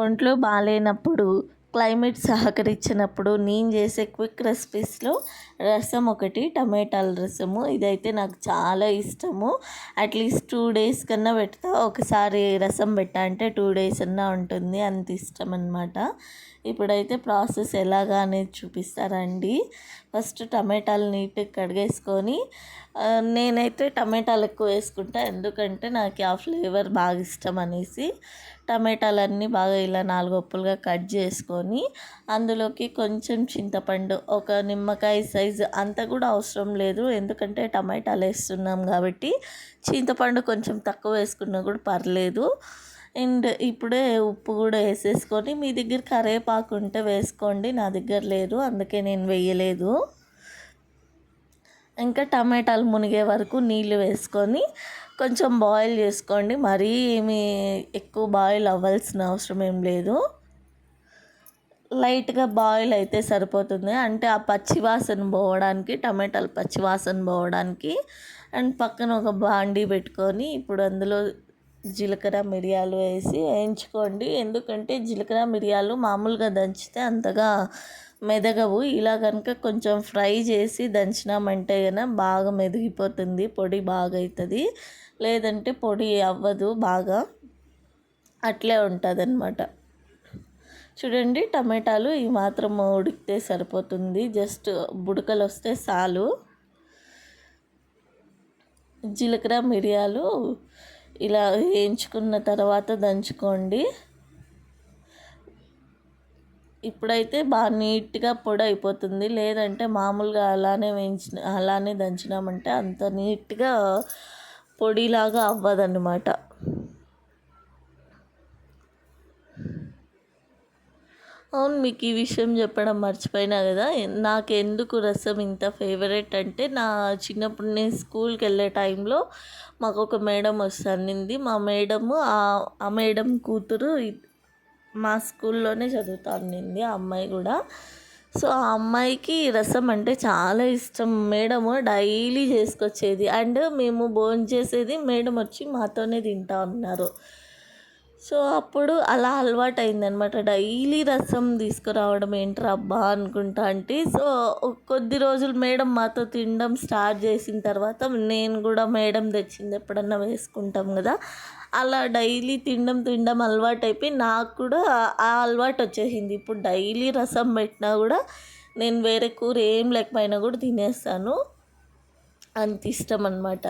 ఒంట్లో బాగాలేనప్పుడు, క్లైమేట్ సహకరించినప్పుడు నేను చేసే క్విక్ రెసిపీస్లో రసం ఒకటి, టమాటాల రసము. ఇదైతే నాకు చాలా ఇష్టము. అట్లీస్ట్ 2 days కన్నా పెడతా. ఒకసారి రసం పెట్టా అంటే 2 days అన్నా ఉంటుంది, అంత ఇష్టం అనమాట. ఇప్పుడైతే ప్రాసెస్ ఎలాగా అనేది చూపిస్తారండి. ఫస్ట్ టమాటాలు నీట్గా కడిగేసుకొని, నేనైతే టమాటాలు ఎక్కువ వేసుకుంటా, ఎందుకంటే నాకు ఆ ఫ్లేవర్ బాగా ఇష్టం అనేసి. టమాటాలన్నీ బాగా ఇలా 4 ఒప్పులుగా కట్ చేసుకొని, అందులోకి కొంచెం చింతపండు, ఒక నిమ్మకాయ సైజు అంత కూడా అవసరం లేదు, ఎందుకంటే టమాటాలు వేస్తున్నాం కాబట్టి. చింతపండు కొంచెం తక్కువ వేసుకున్నా కూడా పర్లేదు. అండ్ ఇప్పుడే ఉప్పు కూడా వేసేసుకొని, మీ దగ్గర కరివేపాకు ఉంటే వేసుకోండి, నా దగ్గర లేదు అందుకే నేను వేయలేదు. ఇంకా టమాటాలు మునిగే వరకు నీళ్ళు వేసుకొని కొంచెం బాయిల్ చేసుకోండి. మరీ ఏమి ఎక్కువ బాయిల్ అవ్వాల్సిన అవసరం ఏం లేదు, లైట్గా బాయిల్ అయితే సరిపోతుంది. అంటే ఆ పచ్చివాసన పోవడానికి, టమాటాలు పచ్చివాసన పోవడానికి. అండ్ పక్కన ఒక బాండీ పెట్టుకొని, ఇప్పుడు అందులో జీలకర్ర మిరియాలు వేసి వేయించుకోండి. ఎందుకంటే జీలకర్ర మిరియాలు మామూలుగా దంచితే అంతగా మెదగవు, ఇలా కనుక కొంచెం ఫ్రై చేసి దంచినామంటే కనుక బాగా మెదిగిపోతుంది, పొడి బాగా అవుతుంది. లేదంటే పొడి అవ్వదు బాగా, అట్లే ఉంటుంది అన్నమాట. చూడండి, టమాటాలు ఈ మాత్రం ఉడికితే సరిపోతుంది, జస్ట్ బుడకలు వస్తే చాలు. జీలకర్ర మిరియాలు ఇలా వేయించుకున్న తర్వాత దంచుకోండి. ఇప్పుడైతే బాగా నీట్గా పొడి అయిపోతుంది, లేదంటే మామూలుగా అలానే దంచినామంటే అంత నీట్గా పొడిలాగా అవ్వదన్నమాట. అవును, మీకు ఈ విషయం చెప్పడం మర్చిపోయినా కదా. నాకు ఎందుకు రసం ఇంత ఫేవరెట్ అంటే, నా చిన్నప్పుడు నేను స్కూల్కి వెళ్ళే టైంలో మాకు ఒక మేడం వస్తుంది. మా మేడము ఆ మేడం కూతురు మా స్కూల్లోనే చదువుతా ఉండింది ఆ అమ్మాయి కూడా. సో ఆ అమ్మాయికి రసం అంటే చాలా ఇష్టం. మేడము డైలీ చేసుకొచ్చేది, అండ్ మేము భోజనం చేసేది మేడం వచ్చి మాతోనే తింటా ఉన్నారు. సో అప్పుడు అలా అలవాటు అయిందనమాట, డైలీ రసం తీసుకురావడం ఏంట్రా అబ్బా అనుకుంటా అంటే. సో కొద్ది రోజులు మేడం మాతో తినడం స్టార్ట్ చేసిన తర్వాత నేను కూడా మేడం తెచ్చింది ఎప్పుడన్నా వేసుకుంటాం కదా, అలా డైలీ తినడం అలవాటు అయిపోయి నాకు కూడా ఆ అలవాటు వచ్చేసింది. ఇప్పుడు డైలీ రసం పెట్టినా కూడా నేను వేరే కూర ఏం లేకపోయినా కూడా తినేస్తాను, అంత ఇష్టం అన్నమాట.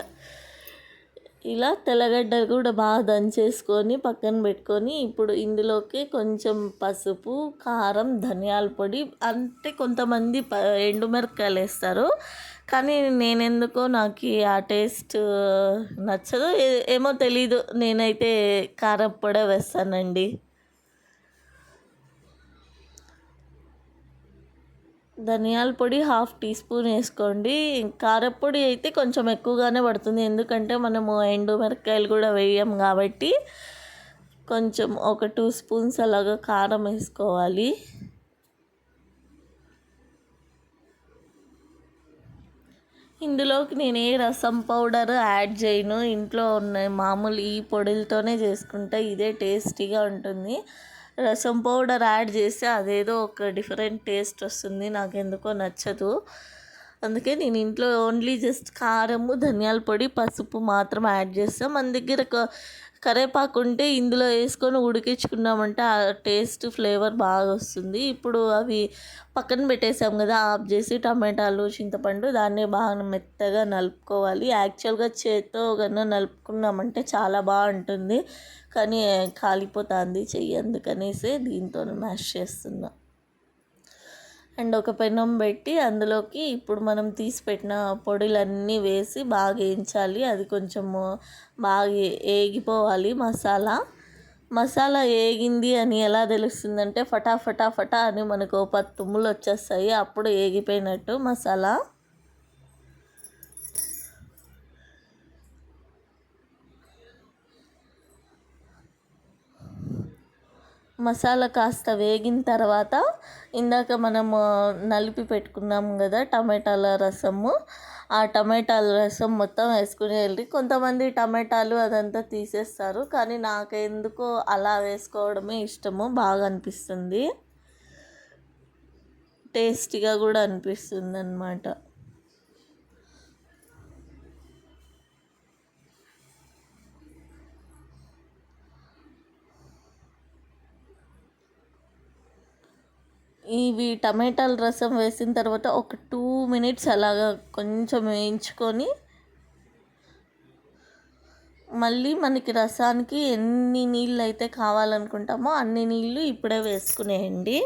ఇలా తెల్లగడ్డ కూడా బాగా దంచేసుకొని పక్కన పెట్టుకొని, ఇప్పుడు ఇందులోకి కొంచెం పసుపు, కారం, ధనియాల పొడి, అంటే కొంతమంది ఎండుమిరపకాయలు వేస్తారు, కానీ నేనెందుకో నాకు ఆ టేస్ట్ నచ్చదు, ఏమో తెలీదు, నేనైతే కారం పొడే వేస్తానండి. ధనియాల పొడి 1/2 టీ స్పూన్ వేసుకోండి. కారపొడి అయితే కొంచెం ఎక్కువగానే పడుతుంది, ఎందుకంటే మనము ఎండు మిరపకాయలు కూడా వేయం కాబట్టి. కొంచెం ఒక 2 స్పూన్స్ అలాగా కారం వేసుకోవాలి. ఇందులోకి నేను ఏ రసం పౌడర్ యాడ్ చేయను, ఇంట్లో ఉన్న మామూలు ఈ పొడులతోనే చేసుకుంటా, ఇదే టేస్టీగా ఉంటుంది. రసం పౌడర్ యాడ్ చేస్తే అదేదో ఒక డిఫరెంట్ టేస్ట్ వస్తుంది, నాకు ఎందుకో నచ్చదు. అందుకే నేను ఇంట్లో ఓన్లీ జస్ట్ కారము, ధనియాల పొడి, పసుపు మాత్రం యాడ్ చేస్తాం. మన దగ్గర కరివేపాకు ఉంటే ఇందులో వేసుకొని ఉడికించుకున్నామంటే ఆ టేస్ట్ ఫ్లేవర్ బాగా వస్తుంది. ఇప్పుడు అవి పక్కన పెట్టేసాం కదా, ఆఫ్ చేసి టమాటాలు, చింతపండు దాన్ని బాగా మెత్తగా నలుపుకోవాలి. యాక్చువల్గా చేత్తో కన్నా నలుపుకున్నామంటే చాలా బాగుంటుంది, కానీ కాలిపోతుంది చెయ్యి, అందుకనేసి దీంతో మ్యాష్ చేస్తున్నా. అండ్ ఒక పెనం పెట్టి అందులోకి ఇప్పుడు మనం తీసి పెట్టిన పొడులన్నీ వేసి బాగా వేయించాలి. అది కొంచెము బాగా ఏగిపోవాలి మసాలా ఏగింది అని ఎలా తెలుస్తుందంటే, ఫటా అని మనకు 10 తుమ్ములు వచ్చేస్తాయి, అప్పుడు ఏగిపోయినట్టు మసాలా. మసాలా కాస్త వేగిన తర్వాత ఇందాక మనము నలిపి పెట్టుకున్నాం కదా టమాటాల రసము, ఆ టమాటాల రసం మొత్తం వేసుకుని కొంతమంది టమాటాలు అదంతా తీసేస్తారు, కానీ నాకెందుకో అలా వేసుకోవడమే ఇష్టము, బాగా అనిపిస్తుంది, టేస్టీగా కూడా అనిపిస్తుంది అన్నమాట. ఇవి టమాటాల రసం వేసిన తర్వాత ఒక 2 మినిట్స్ అలాగా కొంచెం వేయించుకొని మళ్ళీ మనకి రసానికి ఎన్ని నీళ్ళు అయితే కావాలనుకుంటామో అన్ని నీళ్ళు ఇప్పుడే వేసుకునేయండి.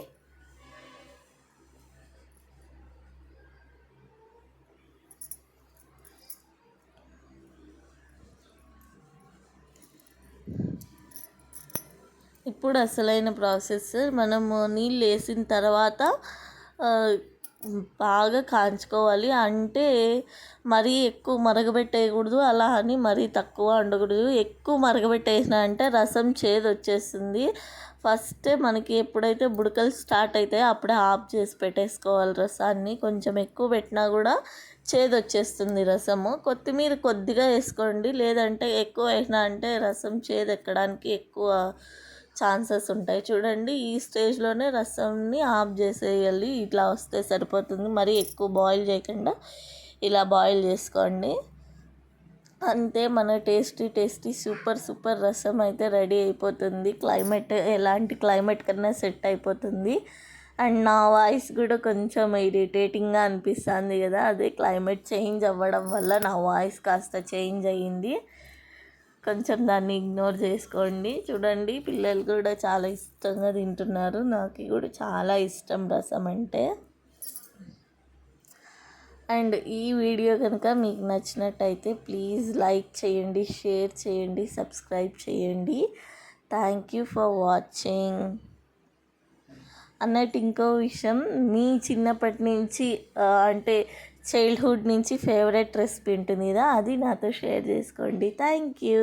ఇప్పుడు అసలైన ప్రాసెస్, మనము నీళ్ళు వేసిన తర్వాత బాగా కాంచుకోవాలి, అంటే మరీ ఎక్కువ మరగబెట్టేయకూడదు, అలా అని మరీ తక్కువ ఉండకూడదు. ఎక్కువ మరగబెట్టేసిన అంటే రసం చేదు వచ్చేస్తుంది. ఫస్టే మనకి ఎప్పుడైతే బుడకలు స్టార్ట్ అవుతాయో అప్పుడే ఆఫ్ చేసి పెట్టేసుకోవాలి రసాన్ని. కొంచెం ఎక్కువ పెట్టినా కూడా చేదు వచ్చేస్తుంది రసము. కొత్తిమీర కొద్దిగా వేసుకోండి, లేదంటే ఎక్కువ వేసినా అంటే రసం చేదు ఎక్కడానికి ఎక్కువ ఛాన్సెస్ ఉంటాయి. చూడండి, ఈ స్టేజ్లోనే రసంని ఆఫ్ చేసేయాలి, ఇట్లా వస్తే సరిపోతుంది. మరీ ఎక్కువ బాయిల్ చేయకుండా ఇలా బాయిల్ చేసుకోండి, అంతే. మన టేస్టీ సూపర్ రసం అయితే రెడీ అయిపోతుంది. క్లైమేట్ ఎలాంటి క్లైమేట్ కన్నా సెట్ అయిపోతుంది. అండ్ నా వాయిస్ కూడా కొంచెం ఇరిటేటింగ్గా అనిపిస్తుంది కదా, అదే క్లైమేట్ చేంజ్ అవ్వడం వల్ల నా వాయిస్ కాస్త చేంజ్ అయ్యింది, కొంచెం దాన్ని ఇగ్నోర్ చేసుకోండి. చూడండి, పిల్లలు కూడా చాలా ఇష్టంగా తింటున్నారు, నాకు కూడా చాలా ఇష్టం రసం అంటే. అండ్ ఈ వీడియో కనుక మీకు నచ్చినట్టయితే ప్లీజ్ లైక్ చేయండి, షేర్ చేయండి, సబ్స్క్రైబ్ చేయండి. Thank you for watching. అన్నట్టు ఇంకో విషయం, మీ చిన్నప్పటి నుంచి అంటే చైల్డ్హుడ్ నుంచి ఫేవరెట్ రెసిపీ ఉంటుంది కదా, అది నాతో షేర్ చేసుకోండి. Thank you.